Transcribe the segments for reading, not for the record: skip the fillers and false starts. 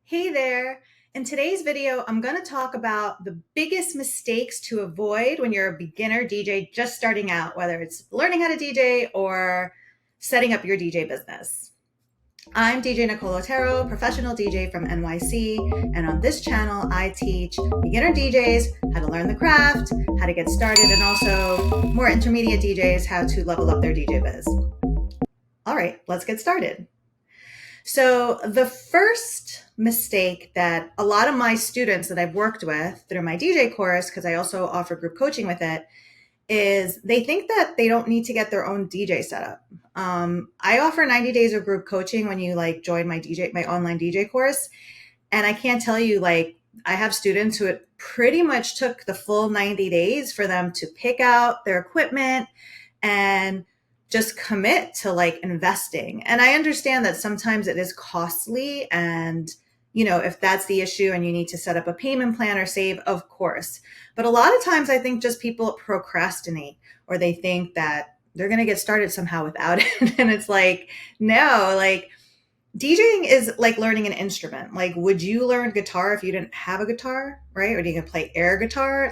Hey there. In today's video, I'm going to talk about the biggest mistakes to avoid when you're a beginner DJ just starting out, whether it's learning how to DJ or setting up your DJ business. I'm DJ Nicole Otero, professional DJ from NYC, and on this channel, I teach beginner DJs how to learn the craft, how to get started, and also more intermediate DJs how to level up their DJ biz. All right, let's get started. So the first mistake that a lot of my students that I've worked with through my DJ course, because I also offer group coaching with it, is they think that they don't need to get their own DJ setup. I offer 90 days of group coaching when you join my online DJ course. And I can't tell you, I have students who it pretty much took the full 90 days for them to pick out their equipment and just commit to investing. And I understand that sometimes it is costly, and if that's the issue and you need to set up a payment plan or save, of course. But a lot of times I think just people procrastinate, or they think that they're going to get started somehow without it. And it's no, DJing is like learning an instrument. Would you learn guitar if you didn't have a guitar, right? Or do you play air guitar?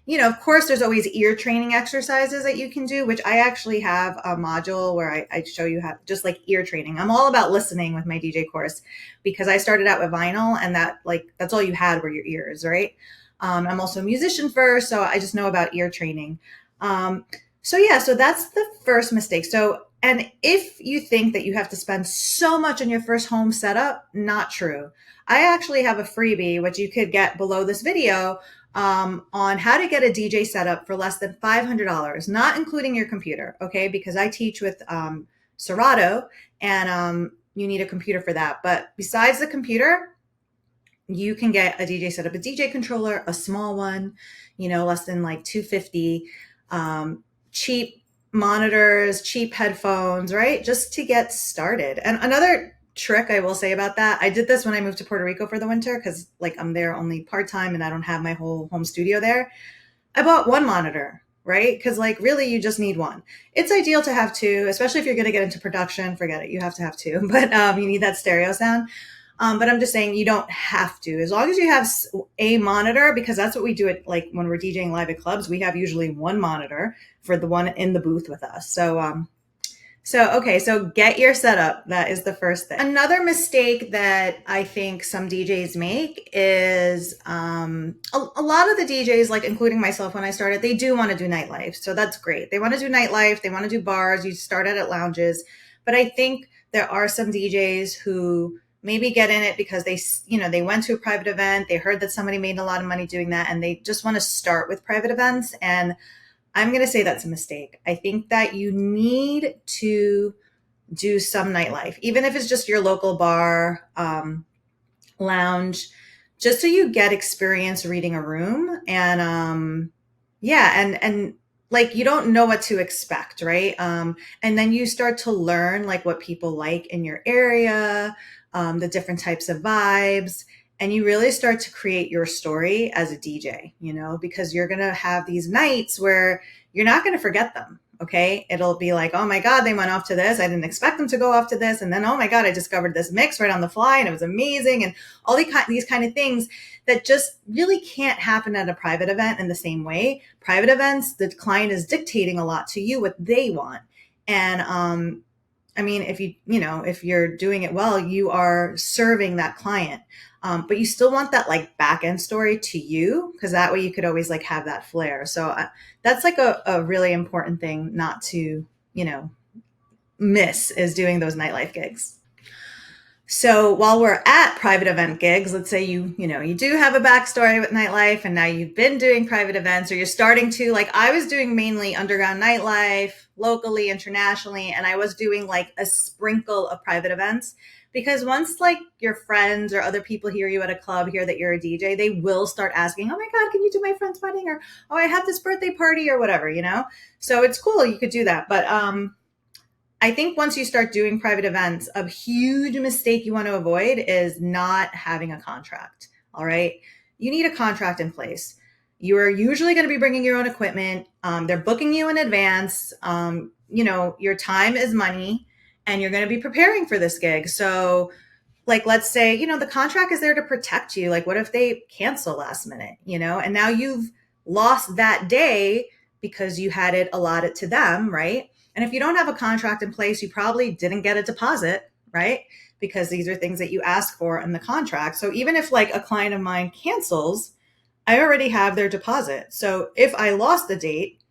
Of course, there's always ear training exercises that you can do, which I actually have a module where I show you how, just ear training. I'm all about listening with my DJ course because I started out with vinyl, and that's all you had were your ears, right? I'm also a musician first, so I just know about ear training. So that's the first mistake. And if you think that you have to spend so much on your first home setup, not true. I actually have a freebie, which you could get below this video, on how to get a DJ setup for less than $500, not including your computer, okay? Because I teach with Serato, and you need a computer for that. But besides the computer, you can get a DJ setup, a DJ controller, a small one, less than $250, cheap monitors, cheap headphones, right? Just to get started. And another trick I will say about that, I did this when I moved to Puerto Rico for the winter because I'm there only part-time and I don't have my whole home studio there. I bought one monitor, right? Because really you just need one. It's ideal to have two, especially if you're going to get into production. Forget it, you have to have two, but you need that stereo sound. But I'm just saying you don't have to, as long as you have a monitor, because that's what we do at when we're DJing live at clubs. We have usually one monitor for the one in the booth with us. So get your setup. That is the first thing. Another mistake that I think some DJs make is a lot of the DJs, including myself when I started, they do want to do nightlife. So that's great. They want to do nightlife. They want to do bars. You start at lounges. But I think there are some DJs who maybe get in it because they went to a private event. They heard that somebody made a lot of money doing that, and they just want to start with private events. And I'm going to say that's a mistake. I think that you need to do some nightlife, even if it's just your local bar, lounge, just so you get experience reading a room. And you don't know what to expect, right? And then you start to learn what people like in your area, the different types of vibes. And you really start to create your story as a DJ, because you're going to have these nights where you're not going to forget them. Okay. It'll be oh my God, they went off to this. I didn't expect them to go off to this. And then, oh my God, I discovered this mix right on the fly and it was amazing. And all these kind of things that just really can't happen at a private event in the same way. Private events, the client is dictating a lot to you what they want. And, if you're doing it well, you are serving that client. But you still want that back end story to you, because that way you could always have that flair. So that's a really important thing not to, miss, is doing those nightlife gigs. So while we're at private event gigs, let's say you do have a backstory with nightlife and now you've been doing private events, or you're starting to, I was doing mainly underground nightlife locally, internationally, and I was doing a sprinkle of private events. Because once your friends or other people hear you at a club, hear that you're a DJ, they will start asking, oh my God, can you do my friend's wedding? Or, oh, I have this birthday party or whatever, So it's cool. You could do that. But I think once you start doing private events, a huge mistake you want to avoid is not having a contract. All right. You need a contract in place. You are usually going to be bringing your own equipment. They're booking you in advance. Your time is money, and you're going to be preparing for this gig. So like, let's say, the contract is there to protect you. Like, what if they cancel last minute, and now you've lost that day because you had it allotted to them, right? And if you don't have a contract in place, you probably didn't get a deposit, right? Because these are things that you ask for in the contract. So even if like a client of mine cancels, I already have their deposit. So if I lost the date,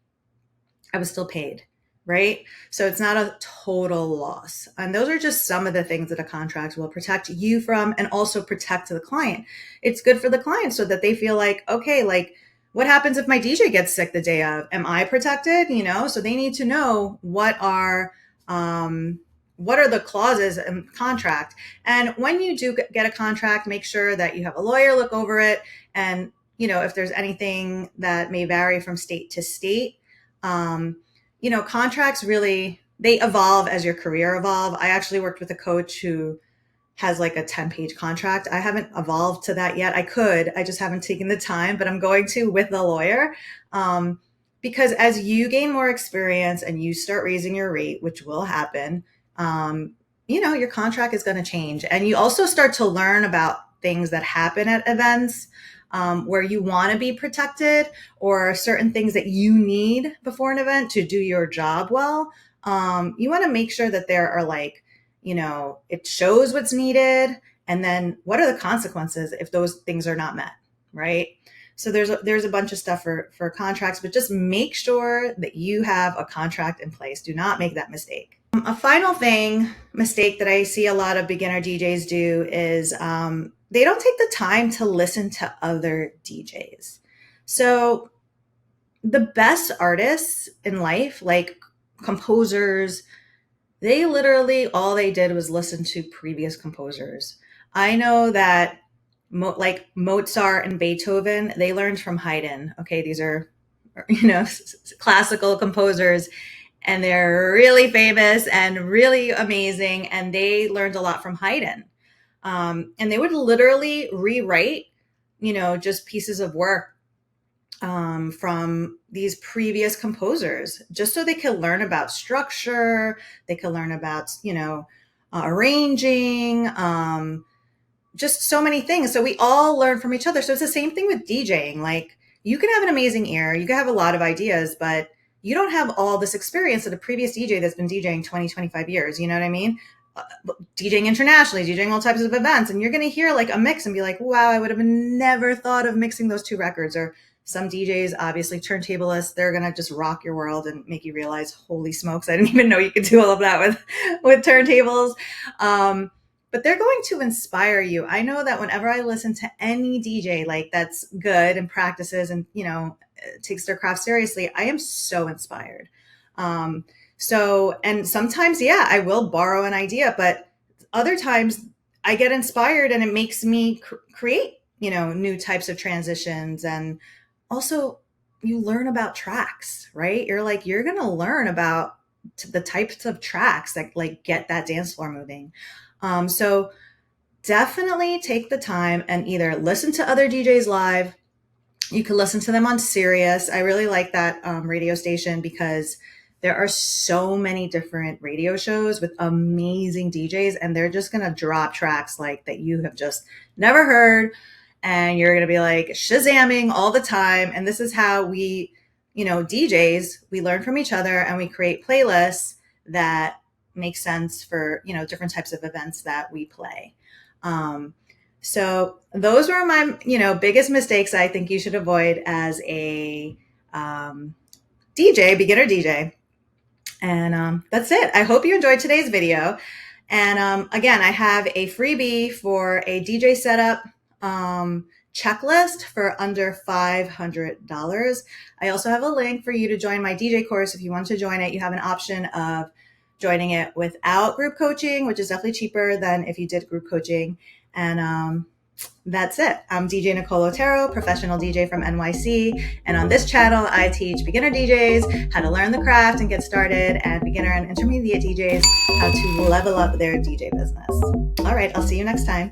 I was still paid, right? So it's not a total loss. And those are just some of the things that a contract will protect you from and also protect the client. It's good for the client so that they feel like, okay, like, what happens if my DJ gets sick the day of? Am I protected? So they need to know what are the clauses in contract. And when you do get a contract, make sure that you have a lawyer look over it. And, if there's anything that may vary from state to state, contracts really, they evolve as your career evolve. I actually worked with a coach who has like a 10-page contract. I haven't evolved to that yet. I just haven't taken the time, but I'm going to with the lawyer. Because as you gain more experience and you start raising your rate, which will happen, your contract is going to change. And you also start to learn about things that happen at events, where you want to be protected, or certain things that you need before an event to do your job well. You want to make sure that there are like, it shows what's needed. And then what are the consequences if those things are not met, right? So there's a bunch of stuff for contracts, but just make sure that you have a contract in place. Do not make that mistake. A final mistake that I see a lot of beginner DJs do is they don't take the time to listen to other DJs. So the best artists in life, like composers, they literally, all they did was listen to previous composers. I know that like Mozart and Beethoven, they learned from Haydn. Okay, these are, classical composers, and they're really famous and really amazing. And they learned a lot from Haydn. And they would literally rewrite, just pieces of work from these previous composers, just so they could learn about structure. They could learn about, arranging, just so many things. So we all learn from each other. So it's the same thing with DJing. Like, you can have an amazing ear, you can have a lot of ideas, but you don't have all this experience that a previous DJ that's been DJing 20, 25 years. You know what I mean? DJing internationally, DJing all types of events. And you're going to hear like a mix and be like, wow, I would have never thought of mixing those two records. Or some DJs, obviously turntablists, they're going to just rock your world and make you realize, holy smokes, I didn't even know you could do all of that with turntables. But they're going to inspire you. I know that whenever I listen to any DJ like that's good and practices and, takes their craft seriously, I am so inspired. And sometimes, yeah, I will borrow an idea, but other times I get inspired and it makes me create, new types of transitions. And also you learn about tracks, right? You're going to learn about the types of tracks that like get that dance floor moving. So definitely take the time and either listen to other DJs live. You can listen to them on Sirius. I really like that radio station because there are so many different radio shows with amazing DJs, and they're just going to drop tracks like that you have just never heard. And you're going to be like shazamming all the time. And this is how we, DJs, we learn from each other and we create playlists that make sense for, different types of events that we play. So those were my, biggest mistakes I think you should avoid as a DJ, beginner DJ. And that's it. I hope you enjoyed today's video. And again, I have a freebie for a DJ setup checklist for under $500. I also have a link for you to join my DJ course. If you want to join it, you have an option of joining it without group coaching, which is definitely cheaper than if you did group coaching. And that's it. I'm DJ Nicole Otero, professional DJ from NYC. And on this channel, I teach beginner DJs how to learn the craft and get started, and beginner and intermediate DJs how to level up their DJ business. All right, I'll see you next time.